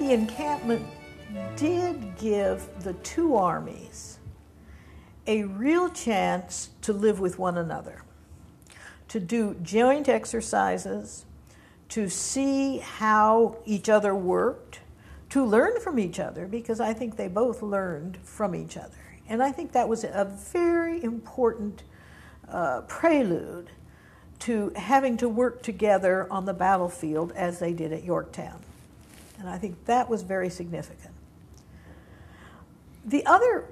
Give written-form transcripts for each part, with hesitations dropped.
the encampment did give the two armies a real chance to live with one another, to do joint exercises, to see how each other worked, to learn from each other, because I think they both learned from each other. And I think that was a very important prelude to having to work together on the battlefield as they did at Yorktown. And I think that was very significant. The other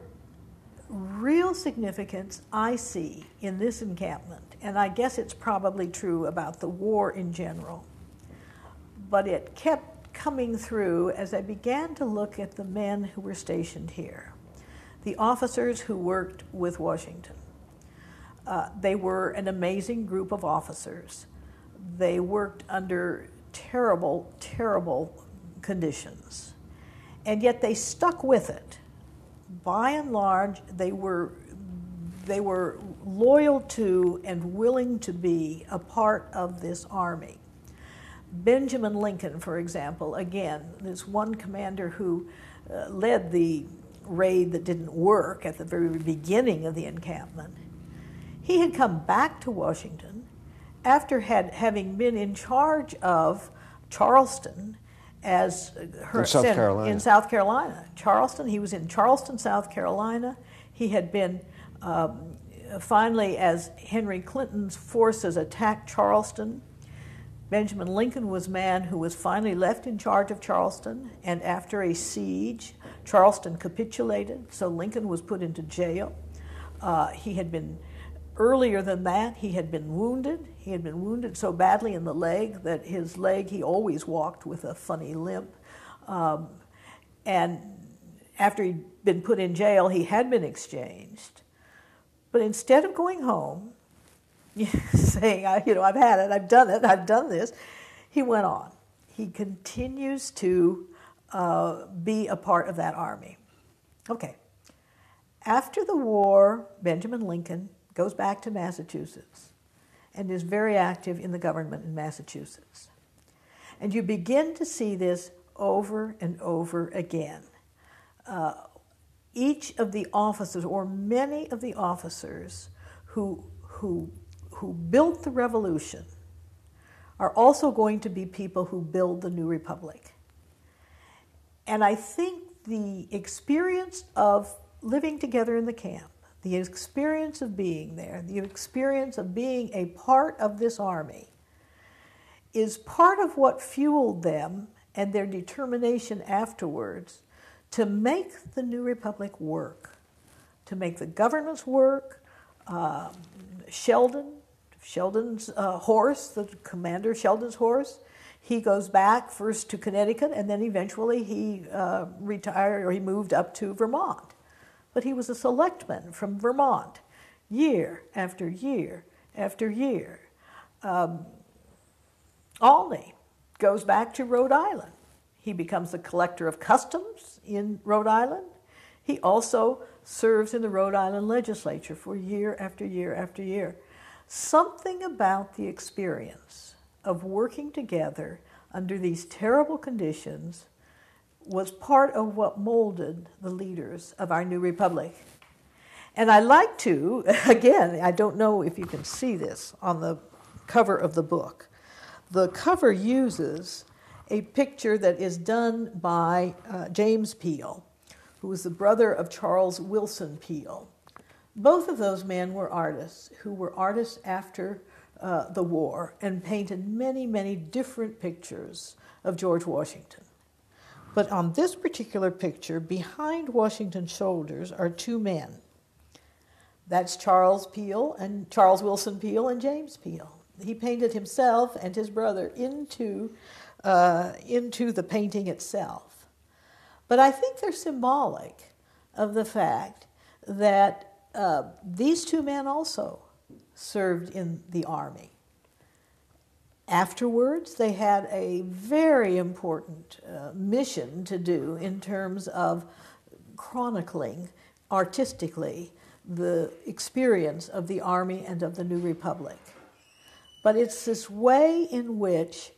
real significance I see in this encampment, and I guess it's probably true about the war in general, but it kept coming through as I began to look at the men who were stationed here, the officers who worked with Washington. They were an amazing group of officers. They worked under terrible, terrible conditions, and yet they stuck with it. By and large, they were loyal to and willing to be a part of this army. Benjamin Lincoln, for example, again, this one commander who led the raid that didn't work at the very beginning of the encampment, he had come back to Washington after having been in charge of Charleston as her in South Carolina. Charleston, he was in Charleston, South Carolina. He had been finally, as Henry Clinton's forces attacked Charleston, Benjamin Lincoln was a man who was finally left in charge of Charleston, and after a siege, Charleston capitulated, so Lincoln was put into jail. He had been, earlier than that, he had been wounded. He had been wounded so badly in the leg that his leg, he always walked with a funny limp. And after he'd been put in jail, he had been exchanged. But instead of going home, saying, I've had it, I've done this, he went on. He continues to be a part of that army. Okay. After the war, Benjamin Lincoln goes back to Massachusetts and is very active in the government in Massachusetts. And you begin to see this over and over again. Each of the officers, or many of the officers who built the revolution, are also going to be people who build the new republic. And I think the experience of living together in the camp, the experience of being there, the experience of being a part of this army, is part of what fueled them and their determination afterwards to make the new republic work, to make the governments work. Sheldon's horse, the commander Sheldon's horse, he goes back first to Connecticut, and then eventually he retired, or he moved up to Vermont. But he was a selectman from Vermont, year after year after year. Olney goes back to Rhode Island. He becomes the collector of customs in Rhode Island. He also serves in the Rhode Island legislature for year after year after year. Something about the experience of working together under these terrible conditions was part of what molded the leaders of our new republic. And I like to, again, I don't know if you can see this on the cover of the book. The cover uses a picture that is done by James Peale, who was the brother of Charles Wilson Peale. Both of those men were artists who were artists after the war and painted many, many different pictures of George Washington. But on this particular picture, behind Washington's shoulders are two men. That's Charles Wilson Peale and James Peale. He painted himself and his brother into the painting itself. But I think they're symbolic of the fact that these two men also served in the army. Afterwards, they had a very important mission to do in terms of chronicling artistically the experience of the army and of the new republic. But it's this way in which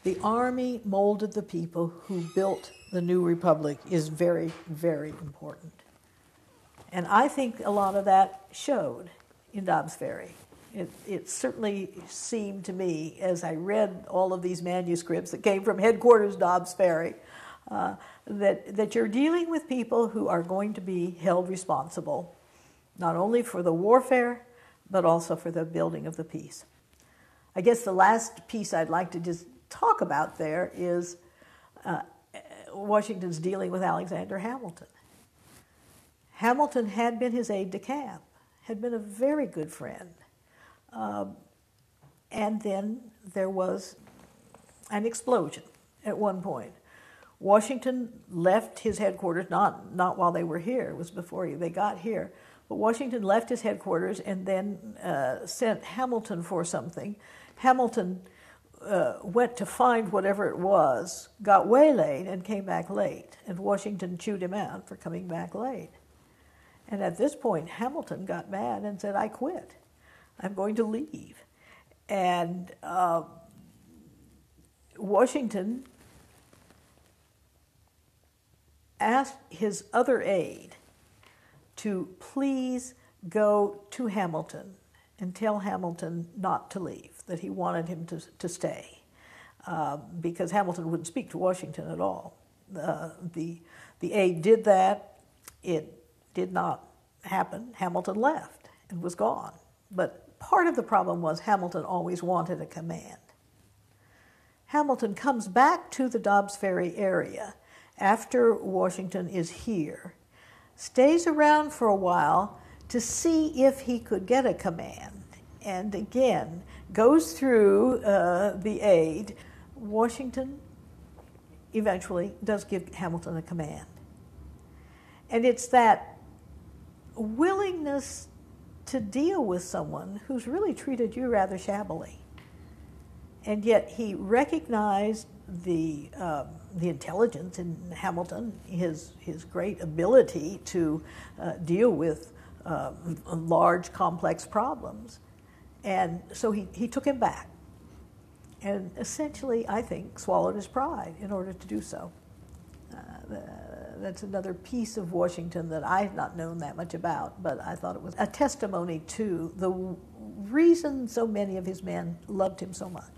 the army molded the people who built the new republic is very, very important. And I think a lot of that showed in Dobbs Ferry. It certainly seemed to me, as I read all of these manuscripts that came from headquarters Dobbs Ferry, that you're dealing with people who are going to be held responsible, not only for the warfare, but also for the building of the peace. I guess the last piece I'd like to just talk about there is Washington's dealing with Alexander Hamilton. Hamilton had been his aide-de-camp, had been a very good friend. And then there was an explosion at one point. Washington left his headquarters, not while they were here, it was before they got here, but Washington left his headquarters and then sent Hamilton for something. Hamilton went to find whatever it was, got waylaid, and came back late. And Washington chewed him out for coming back late. And at this point, Hamilton got mad and said, "I quit. I'm going to leave." And Washington asked his other aide to please go to Hamilton and tell Hamilton not to leave, that he wanted him to stay, because Hamilton wouldn't speak to Washington at all. The aide did that. It did not happen. Hamilton left and was gone. But part of the problem was Hamilton always wanted a command. Hamilton comes back to the Dobbs Ferry area after Washington is here, stays around for a while to see if he could get a command, and again goes through the aide. Washington eventually does give Hamilton a command. And it's that willingness to deal with someone who's really treated you rather shabbily. And yet he recognized the intelligence in Hamilton, his great ability to deal with large, complex problems. And so he took him back and essentially, I think, swallowed his pride in order to do so. That's another piece of Washington that I had not known that much about, but I thought it was a testimony to the reason so many of his men loved him so much.